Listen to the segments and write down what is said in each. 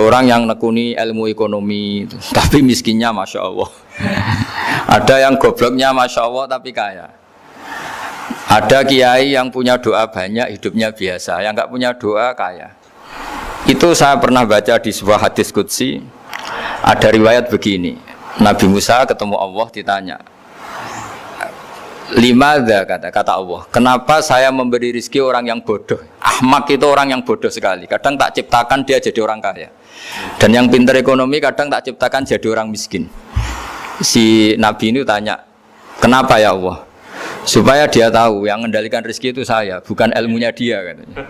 orang yang nekuni ilmu ekonomi, tapi miskinnya Masya Allah. Ada yang gobloknya Masya Allah tapi kaya. Ada kiai yang punya doa banyak, hidupnya biasa. Yang nggak punya doa kaya. Itu saya pernah baca di sebuah hadis qudsi. Ada riwayat begini. Nabi Musa ketemu Allah ditanya, limadza, kata Allah, kenapa saya memberi rezeki orang yang bodoh? Ahmak itu orang yang bodoh sekali. Kadang tak ciptakan dia jadi orang kaya, dan yang pintar ekonomi kadang tak ciptakan jadi orang miskin. Si Nabi ini tanya, kenapa ya Allah? Supaya dia tahu yang mengendalikan rezeki itu saya, bukan ilmunya dia, katanya.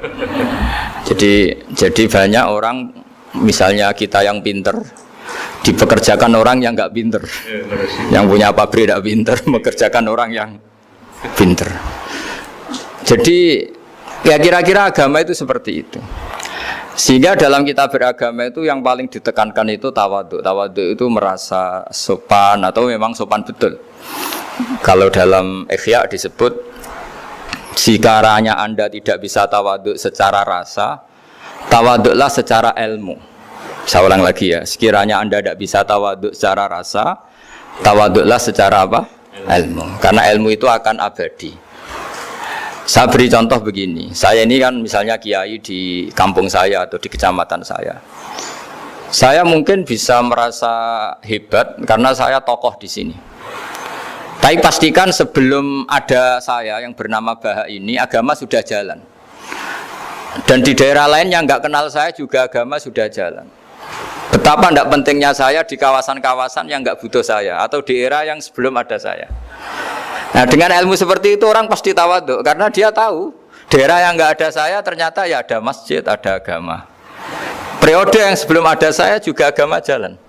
Jadi banyak orang, misalnya kita yang pintar dipekerjakan orang yang nggak pinter, yang punya pabrik tidak pinter, mengerjakan orang yang pinter. Jadi ya kira-kira agama itu seperti itu. Sehingga dalam kita beragama itu yang paling ditekankan itu tawadhu. Tawadhu itu merasa sopan atau memang sopan betul. Kalau dalam Ihya disebut, sekiranya Anda tidak bisa tawadhu secara rasa, tawadhulah secara ilmu. Saya ulang lagi ya, sekiranya Anda tidak bisa tawadhu secara rasa, tawadhulah secara apa? Ilmu. Karena ilmu itu akan abadi. Saya beri contoh begini, saya ini kan misalnya kiai di kampung saya atau di kecamatan saya. Saya mungkin bisa merasa hebat karena saya tokoh di sini. Tapi pastikan sebelum ada saya yang bernama Baha ini, agama sudah jalan. Dan di daerah lain yang nggak kenal saya juga agama sudah jalan. Betapa tidak pentingnya saya di kawasan-kawasan yang nggak butuh saya, atau di era yang sebelum ada saya. Nah, dengan ilmu seperti itu orang pasti tawadhu, karena dia tahu daerah yang nggak ada saya ternyata ya ada masjid, ada agama. Periode yang sebelum ada saya juga agama jalan.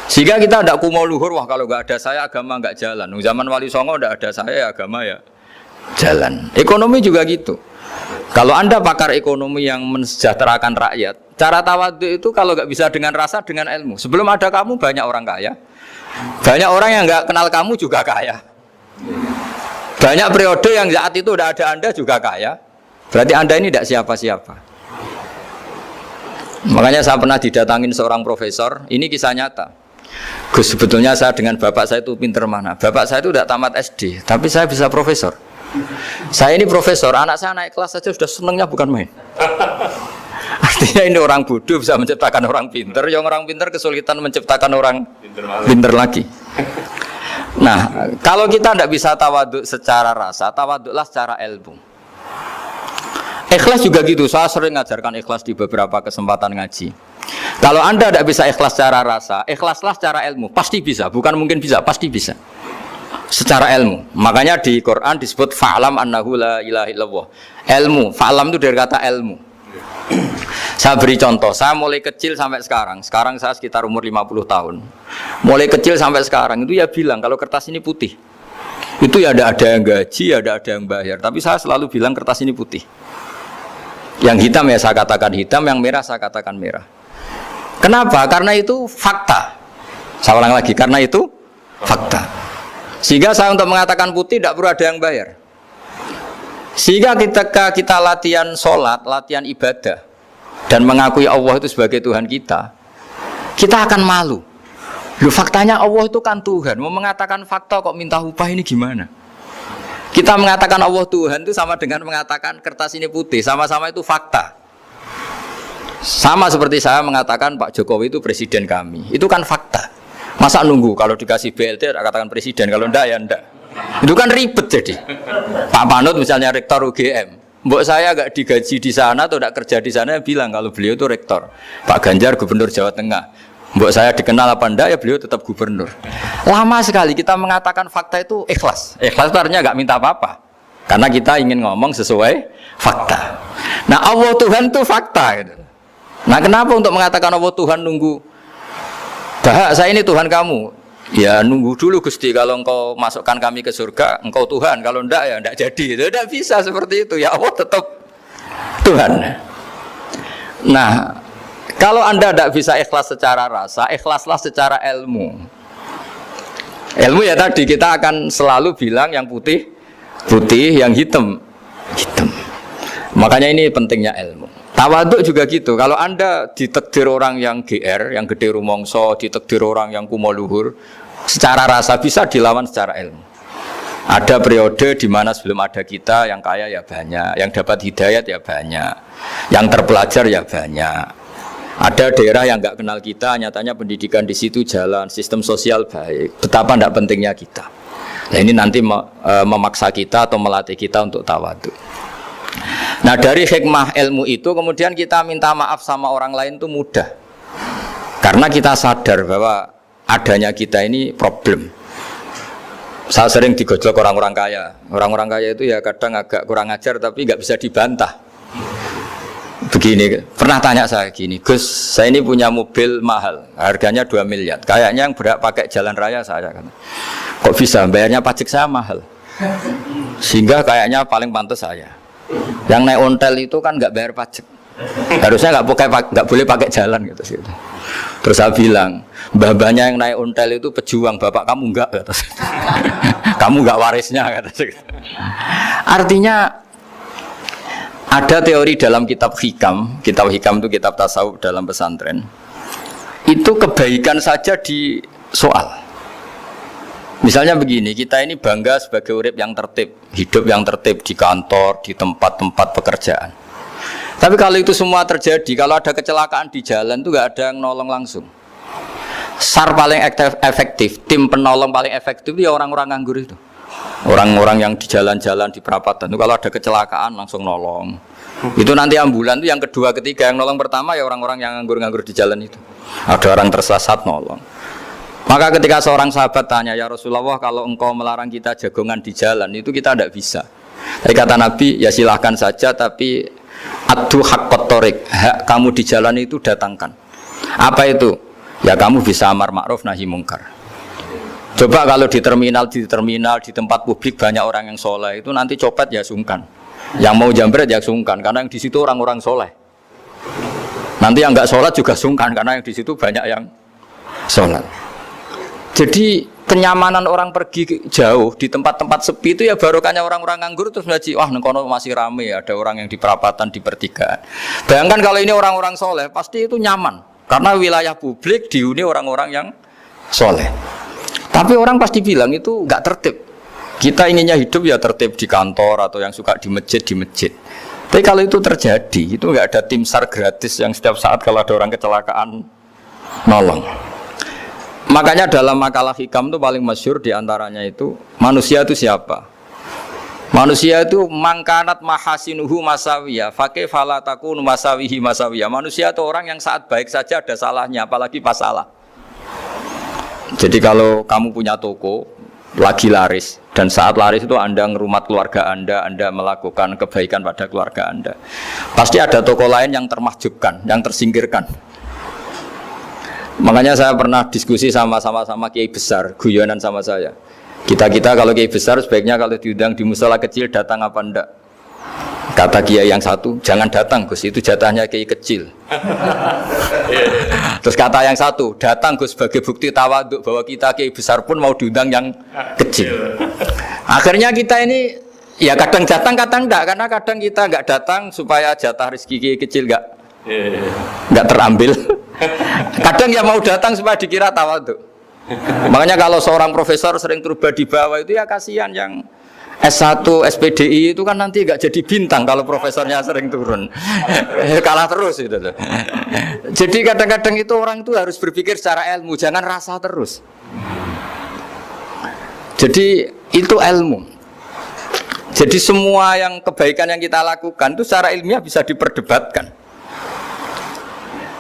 Sehingga kita tidak kumo luhur, wah kalau nggak ada saya agama nggak jalan. Zaman Wali Songo tidak ada saya agama ya jalan. Ekonomi juga gitu. Kalau Anda pakar ekonomi yang mensejahterakan rakyat, cara tawadhu itu kalau nggak bisa dengan rasa, dengan ilmu. Sebelum ada kamu banyak orang kaya, banyak orang yang nggak kenal kamu juga kaya. Banyak periode yang saat itu udah ada Anda juga kaya. Berarti Anda ini tidak siapa-siapa. Makanya saya pernah didatangin seorang profesor. Ini kisah nyata. Gus, sebetulnya saya dengan bapak saya itu pinter mana? Bapak saya itu tidak tamat SD, tapi saya bisa profesor. Saya ini profesor, anak saya naik kelas saja sudah senengnya bukan main. Artinya ini orang bodoh bisa menciptakan orang pinter, yang orang pinter kesulitan menciptakan orang pinter lagi. Nah, kalau kita tidak bisa tawadhu secara rasa, tawadhulah secara ilmu. Ikhlas juga gitu, saya sering ngajarkan ikhlas di beberapa kesempatan ngaji. Kalau Anda tidak bisa ikhlas secara rasa, ikhlaslah secara ilmu, pasti bisa, bukan mungkin bisa, pasti bisa. Secara ilmu. Makanya di Quran disebut fa'lam annahu la ilaha illallah. Ilmu, fa'lam itu dari kata ilmu. Saya beri contoh, saya mulai kecil sampai sekarang saya sekitar umur 50 tahun. Mulai kecil sampai sekarang itu ya bilang kalau kertas ini putih. Itu ya ada yang gaji, ada yang bayar, tapi saya selalu bilang kertas ini putih. Yang hitam ya saya katakan hitam, yang merah saya katakan merah. Kenapa? Karena itu fakta. Saya ulang lagi, karena itu fakta. Sehingga saya untuk mengatakan putih tidak perlu ada yang bayar. Sehingga ketika kita latihan sholat, latihan ibadah, dan mengakui Allah itu sebagai Tuhan kita akan malu. Loh, faktanya Allah itu kan Tuhan. Mau mengatakan fakta kok minta upah, ini gimana? Kita mengatakan Allah Tuhan itu sama dengan mengatakan kertas ini putih. Sama-sama itu fakta. Sama seperti saya mengatakan Pak Jokowi itu presiden kami. Itu kan fakta. Masa nunggu kalau dikasih BLT katakan presiden, kalau enggak ya enggak. Itu kan ribet jadi. Pak Panut misalnya rektor UGM, mbok saya agak digaji di sana atau enggak kerja di sana, bilang kalau beliau itu rektor. Pak Ganjar gubernur Jawa Tengah, mbok saya dikenal apa enggak ya beliau tetap gubernur. Lama sekali kita mengatakan fakta itu ikhlas. Ikhlas itu artinya enggak minta apa-apa, karena kita ingin ngomong sesuai fakta. Nah, Allah Tuhan itu fakta gitu. Nah, kenapa untuk mengatakan Allah Tuhan nunggu? Bah, saya ini Tuhan kamu. Ya nunggu dulu Gusti, kalau engkau masukkan kami ke surga, engkau Tuhan. Kalau enggak ya enggak jadi. Tidak bisa seperti itu. Ya Allah tetap Tuhan. Nah, kalau Anda tidak bisa ikhlas secara rasa, ikhlaslah secara ilmu. Ilmu ya tadi kita akan selalu bilang yang putih putih, yang hitam hitam. Makanya ini pentingnya ilmu. Tawaduk juga gitu. Kalau Anda ditakdir orang yang GR, yang gede rumongso, ditakdir orang yang kumo luhur, secara rasa bisa dilawan secara ilmu. Ada periode di mana sebelum ada kita yang kaya ya banyak, yang dapat hidayat ya banyak, yang terpelajar ya banyak. Ada daerah yang nggak kenal kita, nyatanya pendidikan di situ jalan, sistem sosial baik. Betapa tidak pentingnya kita. Nah ini nanti memaksa kita atau melatih kita untuk tawaduk. Nah dari hikmah ilmu itu kemudian kita minta maaf sama orang lain itu mudah. Karena kita sadar bahwa adanya kita ini problem. Saya sering digojlok orang-orang kaya. Orang-orang kaya itu ya kadang agak kurang ajar tapi nggak bisa dibantah. Begini, pernah tanya saya gini, Gus, saya ini punya mobil mahal, harganya 2 miliar. Kayaknya yang berhak pakai jalan raya saya kan. Kok bisa bayarnya pajak saya mahal? Sehingga kayaknya paling pantas saya. Yang naik ontel itu kan nggak bayar pajak, harusnya nggak boleh pakai jalan gitu sih. Terus saya bilang, mbah-mbahnya yang naik ontel itu pejuang, bapak kamu enggak kata saya. Kamu nggak warisnya kata saya. Artinya ada teori dalam kitab hikam itu kitab tasawuf dalam pesantren. Itu kebaikan saja di soal. Misalnya begini, kita ini bangga sebagai urip yang tertib, hidup yang tertib di kantor, di tempat-tempat pekerjaan. Tapi kalau itu semua terjadi, kalau ada kecelakaan di jalan itu nggak ada yang nolong langsung. SAR paling efektif, tim penolong paling efektif itu ya orang-orang nganggur itu. Orang-orang yang di jalan-jalan di perapatan itu kalau ada kecelakaan langsung nolong. Itu nanti ambulan itu yang kedua, ketiga, yang nolong pertama ya orang-orang yang nganggur-nganggur di jalan itu. Ada orang tersesat nolong. Maka ketika seorang sahabat tanya, ya Rasulullah kalau engkau melarang kita jagongan di jalan itu kita tidak bisa. Tapi kata Nabi, ya silahkan saja tapi adu haqqat thoriq, hak kamu di jalan itu datangkan. Apa itu? Ya kamu bisa amar ma'ruf nahi mungkar. Coba kalau di terminal, di tempat publik banyak orang yang soleh, itu nanti copet ya sungkan. Yang mau jambret ya sungkan, karena yang di situ orang-orang soleh. Nanti yang nggak sholat juga sungkan, karena yang di situ banyak yang sholat. Jadi kenyamanan orang pergi jauh di tempat-tempat sepi itu ya barokahnya orang-orang nganggur terus ngaji, wah nengkono masih rame, ada orang yang di perapatan, di pertigaan. Bayangkan kalau ini orang-orang soleh, pasti itu nyaman, karena wilayah publik dihuni orang-orang yang soleh. Tapi orang pasti bilang itu nggak tertib. Kita inginnya hidup ya tertib di kantor atau yang suka di masjid, di masjid. Tapi kalau itu terjadi, itu nggak ada tim SAR gratis yang setiap saat kalau ada orang kecelakaan nolong. Makanya dalam makalah hikam itu paling masyhur diantaranya itu manusia itu siapa? Manusia itu mangkanat mahasinuhu masawiyah, fakih falatakun masawihi masawiyah. Manusia itu orang yang saat baik saja ada salahnya, apalagi pas salah. Jadi kalau kamu punya toko lagi laris dan saat laris itu Anda ngerumat keluarga Anda melakukan kebaikan pada keluarga Anda, pasti ada toko lain yang termahjubkan, yang tersingkirkan. Makanya saya pernah diskusi sama kiai besar, guyonan sama saya. Kita kalau kiai besar sebaiknya kalau diundang di musala kecil datang apa enggak? Kata kiai yang satu, jangan datang Gus, itu jatahnya kiai kecil. Terus kata yang satu, datang Gus sebagai bukti tawaduk bahwa kita kiai besar pun mau diundang yang kecil. Akhirnya kita ini ya kadang datang kadang enggak, karena kadang kita enggak datang supaya jatah rezeki kiai kecil enggak terambil. Kadang ya mau datang supaya dikira tawaduk. Makanya kalau seorang profesor sering terubah di bawah itu ya kasihan yang S1, SPDI itu kan nanti gak jadi bintang kalau profesornya sering turun. Kalah terus itu. Jadi kadang-kadang itu orang itu harus berpikir secara ilmu, jangan rasa terus. Jadi itu ilmu. Jadi semua yang kebaikan yang kita lakukan itu secara ilmiah bisa diperdebatkan.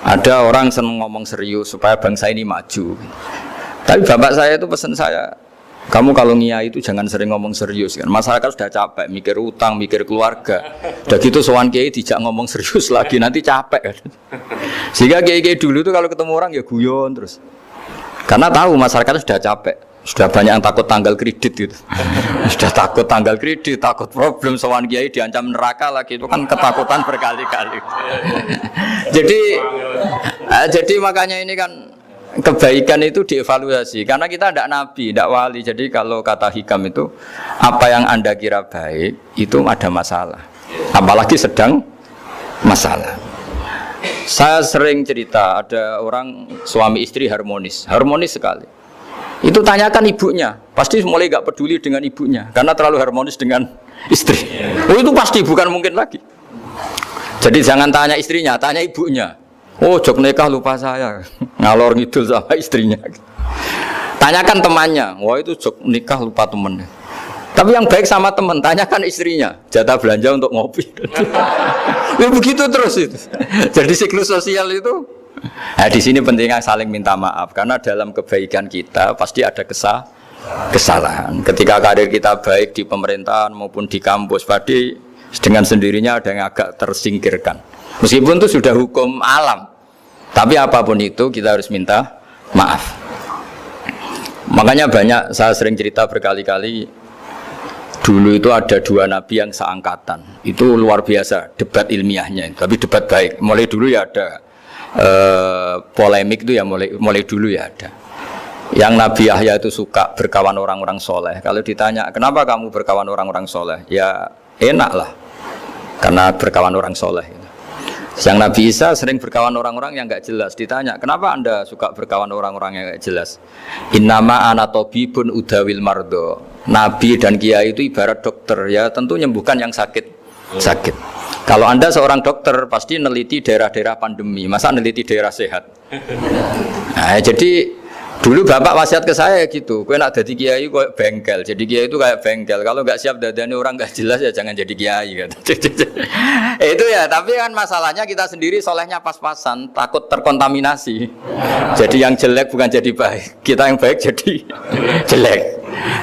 Ada orang senang ngomong serius supaya bangsa ini maju. Tapi bapak saya itu pesan saya, kamu kalau ngiyai itu jangan sering ngomong serius kan. Masyarakat sudah capek mikir utang, mikir keluarga. Udah gitu sowan kiai dijak ngomong serius lagi nanti capek kan. Sehingga kiai-kiai dulu itu kalau ketemu orang ya guyon terus. Karena tahu masyarakat sudah capek. Sudah banyak yang takut tanggal kredit gitu. Sudah takut tanggal kredit, takut problem sowan kiai diancam neraka lagi, itu kan ketakutan berkali-kali. Jadi makanya ini kan kebaikan itu dievaluasi karena kita tidak nabi, tidak wali. Jadi kalau kata hikam itu apa yang Anda kira baik itu ada masalah. Apalagi sedang masalah. Saya sering cerita ada orang suami istri harmonis sekali. Itu tanyakan ibunya, pasti mulai gak peduli dengan ibunya karena terlalu harmonis dengan istri. Oh itu pasti, bukan mungkin lagi. Jadi jangan tanya istrinya, tanya ibunya. Oh jok nikah lupa saya, ngalor ngidul sama istrinya. Tanyakan temannya, wah itu jok nikah lupa temennya. Tapi yang baik sama teman, tanyakan istrinya, jatah belanja untuk ngopi. Ya begitu terus itu. Jadi siklus sosial itu. Nah, di sini pentingnya saling minta maaf karena dalam kebaikan kita pasti ada kesalahan. Ketika karir kita baik di pemerintahan maupun di kampus, pasti dengan sendirinya ada yang agak tersingkirkan. Meskipun itu sudah hukum alam, tapi apapun itu kita harus minta maaf. Makanya banyak, saya sering cerita berkali-kali, dulu itu ada dua nabi yang seangkatan. Itu luar biasa debat ilmiahnya, tapi debat baik. Mulai dulu ya ada polemik itu ya mulai dulu ya ada. Yang Nabi Yahya itu suka berkawan orang-orang soleh. Kalau ditanya kenapa kamu berkawan orang-orang soleh, ya enak lah karena berkawan orang soleh. Yang Nabi Isa sering berkawan orang-orang yang nggak jelas. Ditanya kenapa anda suka berkawan orang-orang yang nggak jelas, innama ana tabibun udawil mardo. Nabi dan kiai itu ibarat dokter, ya tentu menyembuhkan yang sakit. Kalau anda seorang dokter pasti neliti daerah-daerah pandemi, masa neliti daerah sehat? Nah, jadi dulu bapak wasiat ke saya gitu, kau nak jadi kiai kau bengkel, jadi kiai itu kayak bengkel. Kalau nggak siap dadani orang nggak jelas ya jangan jadi kiai. Itu ya, tapi kan masalahnya kita sendiri solehnya pas-pasan, takut terkontaminasi. Jadi yang jelek bukan jadi baik, kita yang baik jadi jelek.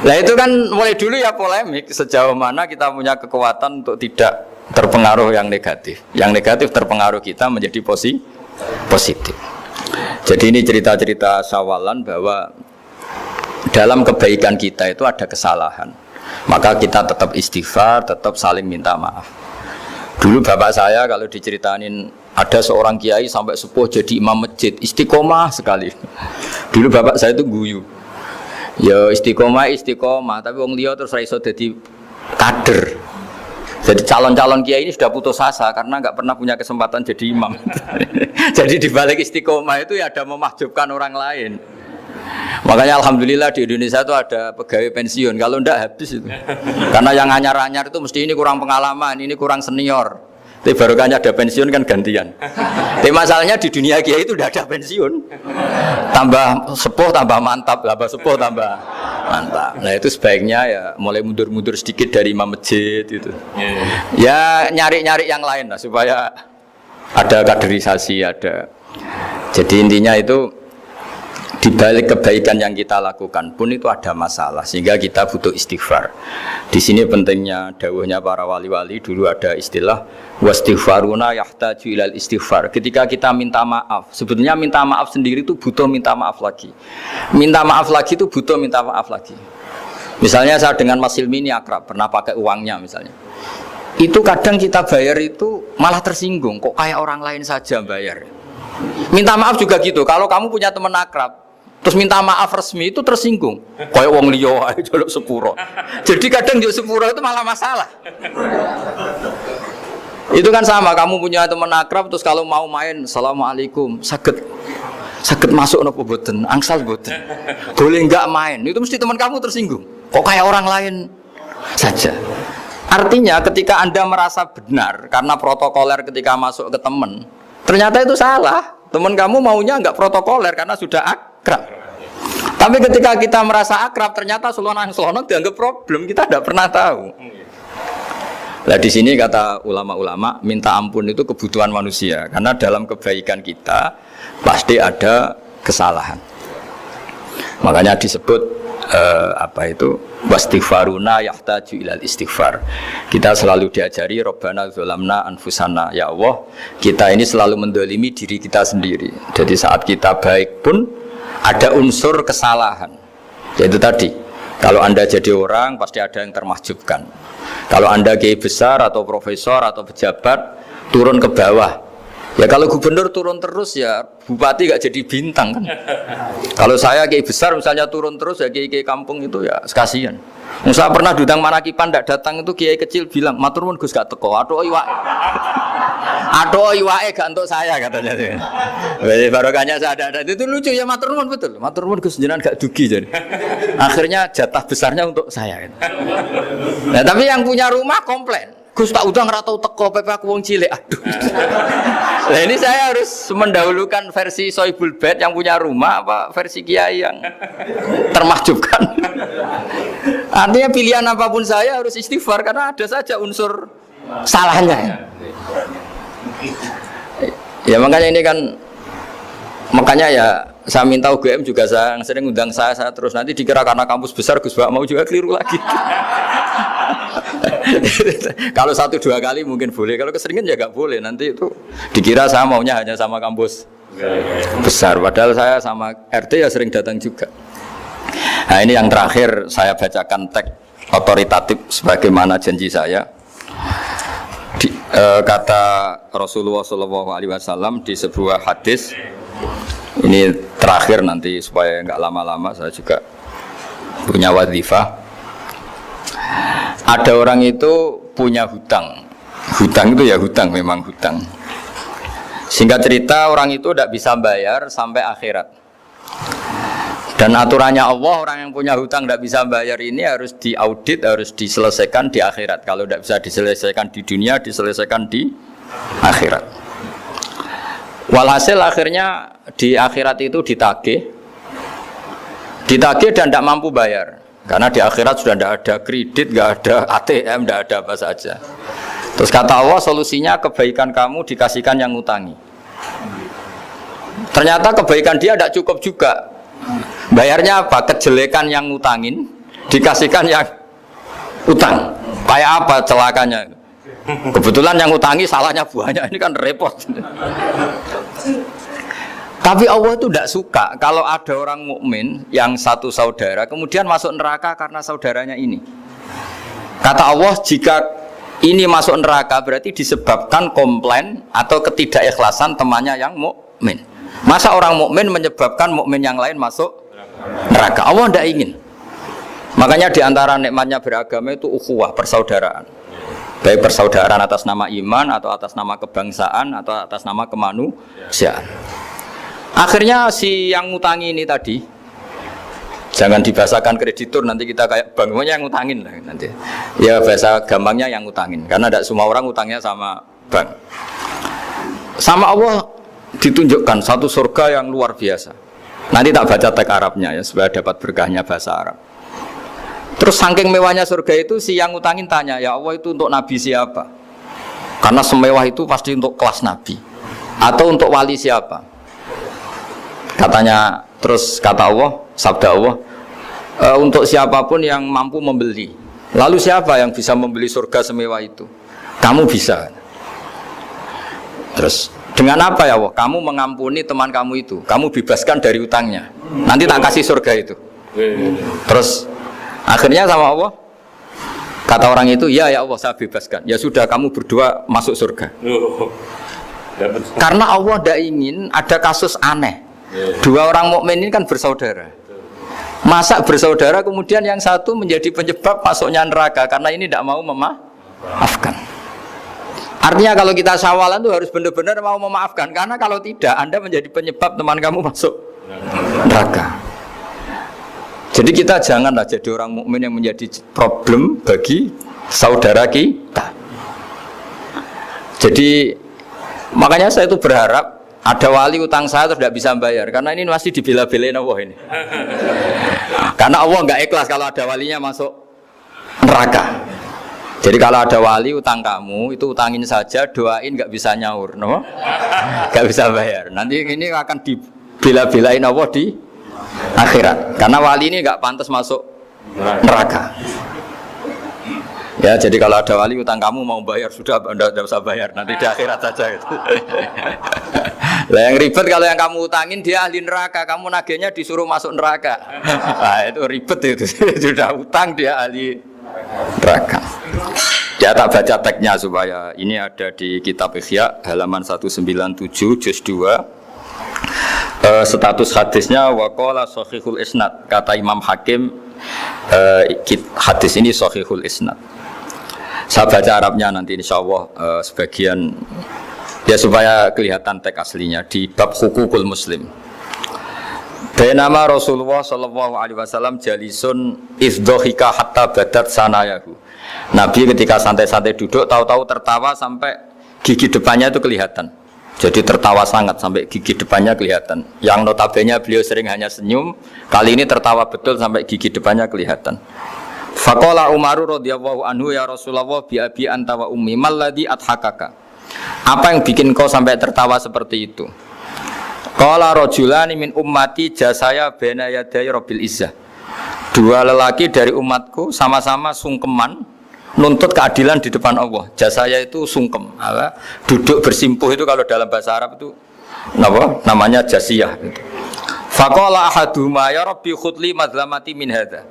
Nah itu kan mulai dulu ya polemik, sejauh mana kita punya kekuatan untuk tidak terpengaruh yang negatif. Yang negatif terpengaruh kita menjadi positif. Jadi ini cerita-cerita sawalan bahwa dalam kebaikan kita itu ada kesalahan. Maka kita tetap istighfar, tetap saling minta maaf. Dulu bapak saya kalau diceritain ada seorang kiai sampai sepuh jadi imam masjid, istiqomah sekali. Dulu bapak saya itu guyu. Ya istiqomah, tapi wong liya terus ra iso dadi kader. Jadi calon-calon kiai ini sudah putus asa karena nggak pernah punya kesempatan jadi imam. Jadi di balik istiqomah itu ya ada memahjubkan orang lain. Makanya alhamdulillah di Indonesia itu ada pegawai pensiun. Kalau enggak habis itu. Karena yang anyar-anyar itu mesti ini kurang pengalaman, ini kurang senior. Tapi barokahnya ada pensiun kan gantian. Tapi masalahnya di dunia kiai itu udah ada pensiun. Tambah sepuh tambah mantap, tambah sepuh tambah mantap. Nah itu sebaiknya ya mulai mundur-mundur sedikit dari imam masjid itu. Ya nyari-nyari yang lain lah supaya ada kaderisasi, ada. Jadi intinya itu di balik kebaikan yang kita lakukan pun itu ada masalah sehingga kita butuh istighfar. Di sini pentingnya dawuhnya para wali-wali, dulu ada istilah wastighfaruna yahtaju ilal istighfar. Ketika kita minta maaf, sebetulnya minta maaf sendiri itu butuh minta maaf lagi. Minta maaf lagi itu butuh minta maaf lagi. Misalnya saya dengan Mas Hilmi ini akrab, pernah pakai uangnya misalnya. Itu kadang kita bayar itu malah tersinggung, kok kayak orang lain saja bayar. Minta maaf juga gitu. Kalau kamu punya teman akrab terus minta maaf resmi itu tersinggung, kayak wong liya ae jaluk sepuro. Jadi kadang jaluk sepuro itu malah masalah. Itu kan sama, kamu punya teman akrab terus kalau mau main assalamualaikum, saged masuk napa boten, angsal boten. Boleh enggak main? Itu mesti teman kamu tersinggung. Kok kayak orang lain saja. Artinya ketika Anda merasa benar karena protokoler ketika masuk ke teman, ternyata itu salah. Teman kamu maunya enggak protokoler karena sudah akrab. Tapi ketika kita merasa akrab, ternyata selonang-selonang dianggap problem, kita tidak pernah tahu. Nah di sini kata ulama-ulama, minta ampun itu kebutuhan manusia, karena dalam kebaikan kita pasti ada kesalahan. Makanya disebut wastighfaruna yahtaju ilal istighfar. Kita selalu diajari Rabbana dzalamna anfusana, ya Allah kita ini selalu mendolimi diri kita sendiri. Jadi saat kita baik pun ada unsur kesalahan. Yaitu tadi, kalau Anda jadi orang pasti ada yang termahjubkan. Kalau Anda kiai besar atau profesor atau pejabat turun ke bawah, ya kalau gubernur turun terus ya bupati gak jadi bintang kan. Kalau saya kiai besar misalnya turun terus ya kiai kampung itu ya kasihan. Saya pernah diundang Manakipan tidak datang itu kiai kecil bilang matur nuwun Gus gak teko. Aduh iwak. Aduh iwake gak untuk saya katanya. Jadi barokahnya saya ada. Itu lucu ya matur nuwun betul. Matur nuwun Gus jenengan gak dugi jadi. Akhirnya jatah besarnya untuk saya. Nah, tapi yang punya rumah komplain. Gus tak udang ora tau teko PP aku wong cilik. Aduh. Nah ini saya harus mendahulukan versi Soibul Bait yang punya rumah apa versi Kiai yang termahjubkan. Artinya pilihan apapun saya harus istighfar karena ada saja unsur salahnya. Ya makanya ini kan makanya ya saya minta UGM juga saya sering undang saya terus nanti dikira karena kampus besar Gus Bak mau juga keliru lagi. Kalau 1-2 kali mungkin boleh, kalau keseringan ya nggak boleh. Nanti itu dikira saya maunya hanya sama kampus besar, padahal saya sama RT ya sering datang juga. Nah ini yang terakhir saya bacakan teks otoritatif sebagaimana janji saya. Kata Rasulullah SAW di sebuah hadis. Ini terakhir nanti supaya nggak lama-lama saya juga punya wadhifah. Ada orang itu punya hutang. Hutang itu ya hutang, memang hutang. Singkat cerita orang itu tidak bisa bayar sampai akhirat. Dan aturannya Allah orang yang punya hutang tidak bisa bayar ini harus diaudit, harus diselesaikan di akhirat. Kalau tidak bisa diselesaikan di dunia, diselesaikan di akhirat. Walhasil akhirnya di akhirat itu ditagih dan tidak mampu bayar. Karena di akhirat sudah tidak ada kredit, tidak ada ATM, tidak ada apa saja. Terus kata Allah solusinya kebaikan kamu dikasihkan yang ngutangi. Ternyata kebaikan dia tidak cukup juga. Bayarnya apa? Kejelekan yang ngutangin dikasihkan yang utang. Kayak apa celakanya? Kebetulan yang ngutangi salahnya banyak, ini kan repot. Tapi Allah itu tidak suka kalau ada orang mukmin yang satu saudara kemudian masuk neraka karena saudaranya ini. Kata Allah jika ini masuk neraka berarti disebabkan komplain atau ketidakikhlasan temannya yang mukmin. Masa orang mukmin menyebabkan mukmin yang lain masuk neraka? Allah tidak ingin. Makanya diantara nikmatnya beragama itu ukhuwah, persaudaraan. Baik persaudaraan atas nama iman atau atas nama kebangsaan atau atas nama kemanusiaan. Akhirnya si yang ngutangi ini tadi, jangan dibahasakan kreditur nanti kita kayak bank, yang ngutangin lah nanti. Ya bahasa gampangnya yang ngutangin, karena tidak semua orang ngutangnya sama bank. Sama Allah ditunjukkan satu surga yang luar biasa. Nanti tak baca teks Arabnya ya supaya dapat berkahnya bahasa Arab. Terus saking mewahnya surga itu si yang ngutangin tanya, ya Allah itu untuk nabi siapa? Karena semewah itu pasti untuk kelas nabi. Atau untuk wali siapa? Katanya, terus kata Allah, sabda Allah, untuk siapapun yang mampu membeli. Lalu siapa yang bisa membeli surga semewah itu? Kamu bisa. Terus dengan apa ya Allah? Kamu mengampuni teman kamu itu, kamu bebaskan dari utangnya. Nanti tak kasih surga itu. Terus akhirnya sama Allah, kata orang itu, ya Allah saya bebaskan. Ya sudah kamu berdua masuk surga. Karena Allah tidak ingin ada kasus aneh. Dua orang mukmin ini kan bersaudara. Masa bersaudara kemudian yang satu menjadi penyebab masuknya neraka karena ini tidak mau memaafkan. Artinya kalau kita syawalan itu harus benar-benar mau memaafkan, karena kalau tidak Anda menjadi penyebab teman kamu masuk neraka. Jadi kita janganlah jadi orang mukmin yang menjadi problem bagi saudara kita. Jadi makanya saya itu berharap ada wali utang saya terus tidak bisa bayar, karena ini masih dibela-belain Allah ini. Karena Allah nggak ikhlas kalau ada walinya masuk neraka. Jadi kalau ada wali utang kamu itu utangin saja, doain nggak bisa nyaur, no? Nggak bisa bayar. Nanti ini akan dibela-belain Allah di akhirat. Karena wali ini nggak pantas masuk neraka. Ya, jadi kalau ada wali utang kamu mau bayar sudah, Anda tidak usah bayar, nanti di akhirat saja itu. Lah yang ribet kalau yang kamu utangin dia ahli neraka, kamu nagihnya disuruh masuk neraka. Nah, itu ribet itu. Sudah utang dia ahli neraka. Ya tak baca teksnya supaya ini ada di kitab Ihya halaman 197 juz 2. Status hadisnya waqala sahihul isnad, kata Imam Hakim hadis ini sahihul isnad. Saya baca Arabnya nanti insyaallah sebagian Ya supaya kelihatan teks aslinya di bab hukukul muslim. Bainama Rasulullah sallallahu alaihi wasallam jalisun izdhika hatta badat sanayahu. Nabi ketika santai-santai duduk tahu-tahu tertawa sampai gigi depannya itu kelihatan. Jadi tertawa sangat sampai gigi depannya kelihatan. Yang notabene beliau sering hanya senyum, kali ini tertawa betul sampai gigi depannya kelihatan. Faqala Umar radhiyallahu anhu ya Rasulullah bi abi anta wa ummi mal ladzi adhakaka. Apa yang bikin kau sampai tertawa seperti itu? Qala rajulani min ummati jasaya baina yaday rabbil izzah. Dua lelaki dari umatku sama-sama sungkeman nuntut keadilan di depan Allah. Jasaya itu sungkem, duduk bersimpuh itu kalau dalam bahasa Arab itu namanya jasiyah gitu. Faqala ahaduhuma ya rabbi khudli madlamati min hadza.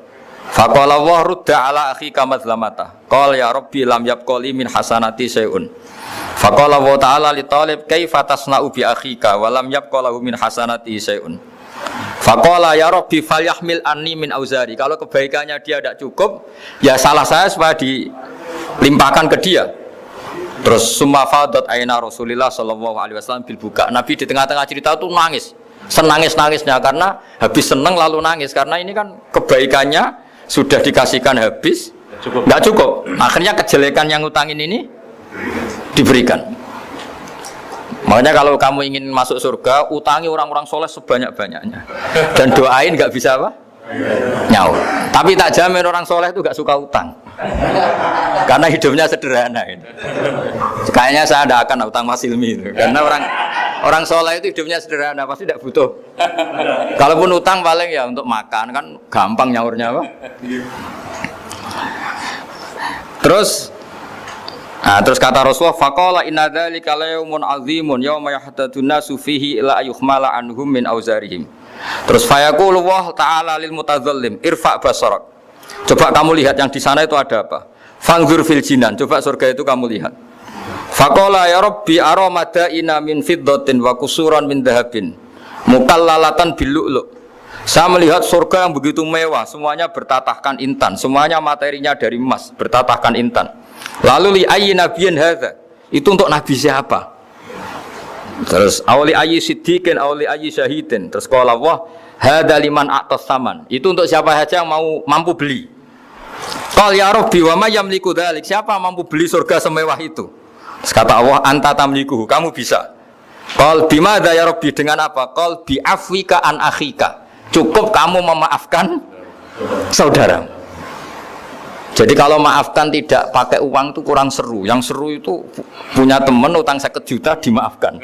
Faqala wa rudda ala akhika madlamata. Qala ya rabbi lam yabqali min hasanati syai'un. Faqala wa ta'ala li talib kaifa tasna'u bi akhika wa lam yabqa lahu min hasanati syai'un. Faqala ya rabbi falyahmil anni min auzari. Kalau kebaikannya dia tidak cukup, ya salah saya supaya dilimpahkan ke dia. Terus summa fadat aina Rasulillah sallallahu alaihi wasallam bil buka. Nabi di tengah-tengah cerita itu nangis. Senangis-nangisnya karena habis seneng lalu nangis karena ini kan kebaikannya sudah dikasihkan habis, enggak cukup. Akhirnya kejelekan yang utangin ini diberikan. Makanya kalau kamu ingin masuk surga, utangi orang-orang soleh sebanyak-banyaknya. Dan doain nggak bisa apa? Nyaur. Tapi tak jamin orang soleh itu nggak suka utang. Karena hidupnya sederhana. Kayaknya saya tidak akan utang Mas Ilmi itu. Karena orang soleh itu hidupnya sederhana, pasti tidak butuh. Kalaupun utang paling ya untuk makan, kan gampang nyaurnya apa? Terus kata Rasulullah faqala inna dzalika la yaumun azimun yauma yahtadun nasu fihi ila yuhmala anhum min auzarihim. Terus fayaqulu wa ta'ala lil mutadzallim irfa basarak. Coba kamu lihat yang di sana itu ada apa? Fanzur fil jinan, coba surga itu kamu lihat. Faqala ya rabbi ara madaina min fiddatin wa kusuran min dhahabin mukallalatan bil lu'lu'. Saya melihat surga yang begitu mewah, semuanya bertatahkan intan, semuanya materinya dari emas, bertatahkan intan. Lalu li ayyi nabiyyin hadza? Itu untuk nabi siapa? Terus awli ayyi siddiqin awli ayyi syahidin. Terus qala Allah hadza liman a'tas saman. Itu untuk siapa saja yang mampu beli. Qal ya rabbi wa may yamliku dzalik? Siapa mampu beli surga semewah itu? Terus kata Allah anta tamliku, kamu bisa. Qal bimadza ya rabbi, dengan apa? Qal bi afwika an akhika. Cukup kamu memaafkan saudaramu. Jadi kalau maafkan tidak pakai uang itu kurang seru. Yang seru itu punya teman utang 50 juta dimaafkan.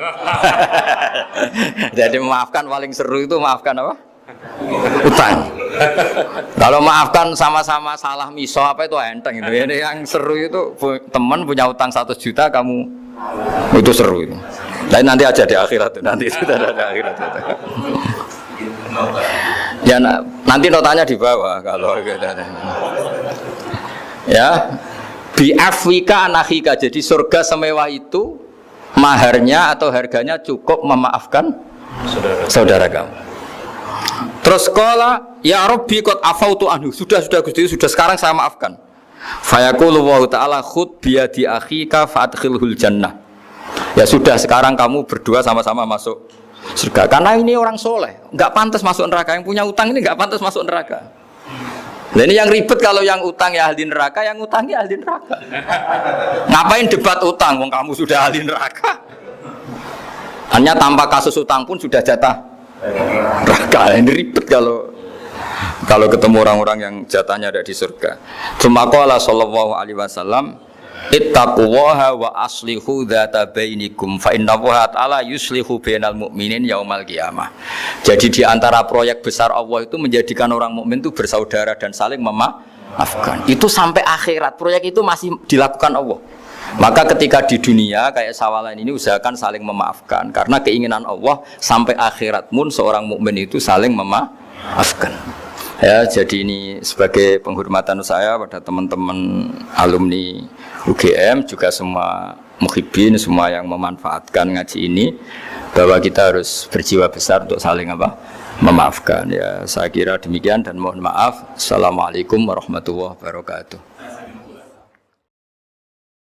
Jadi memaafkan paling seru itu maafkan apa? Utang. Kalau maafkan sama-sama salah miso apa itu enteng itu. Jadi yang seru itu teman punya utang 100 juta kamu itu seru itu. Lain nanti aja di akhirat nanti itu ada di akhirat. Ya nanti notanya di bawah kalau gitu. Ya, bi afwika anakhika. Jadi surga semewah itu maharnya atau harganya cukup memaafkan saudara kamu. Terus qala ya rabbi qad afautu anhu. Sudah Gusti, sudah sekarang saya maafkan. Fayaqulu wa ta'ala khud bi yadi akhika fa'adkhilhul jannah. Ya sudah sekarang kamu berdua sama-sama masuk surga. Karena ini orang soleh, enggak pantas masuk neraka. Yang punya utang ini enggak pantas masuk neraka. Nah ini yang ribet kalau yang utang ya ahli neraka, yang utangnya ahli neraka. Ngapain debat utang? Wong kamu sudah ahli neraka. Hanya tanpa kasus utang pun sudah jatah neraka. Ini ribet kalau ketemu orang-orang yang jatahnya ada di surga. Tsumma qala sallallahu alaihi wasallam ittaqullaha wa aslihu dzata bainikum fa innallaha ta'ala yuslihu bainal mu'minin yaumal qiyamah. Jadi di antara proyek besar Allah itu menjadikan orang mukmin itu bersaudara dan saling memaafkan. Itu sampai akhirat proyek itu masih dilakukan Allah. Maka ketika di dunia kayak sawalan ini usahakan saling memaafkan karena keinginan Allah sampai akhirat pun seorang mukmin itu saling memaafkan. Ya, jadi ini sebagai penghormatan saya pada teman-teman alumni UGM juga semua muhibbin, semua yang memanfaatkan ngaji ini bahwa kita harus berjiwa besar untuk saling memaafkan. Ya, saya kira demikian dan mohon maaf. Assalamualaikum warahmatullahi wabarakatuh.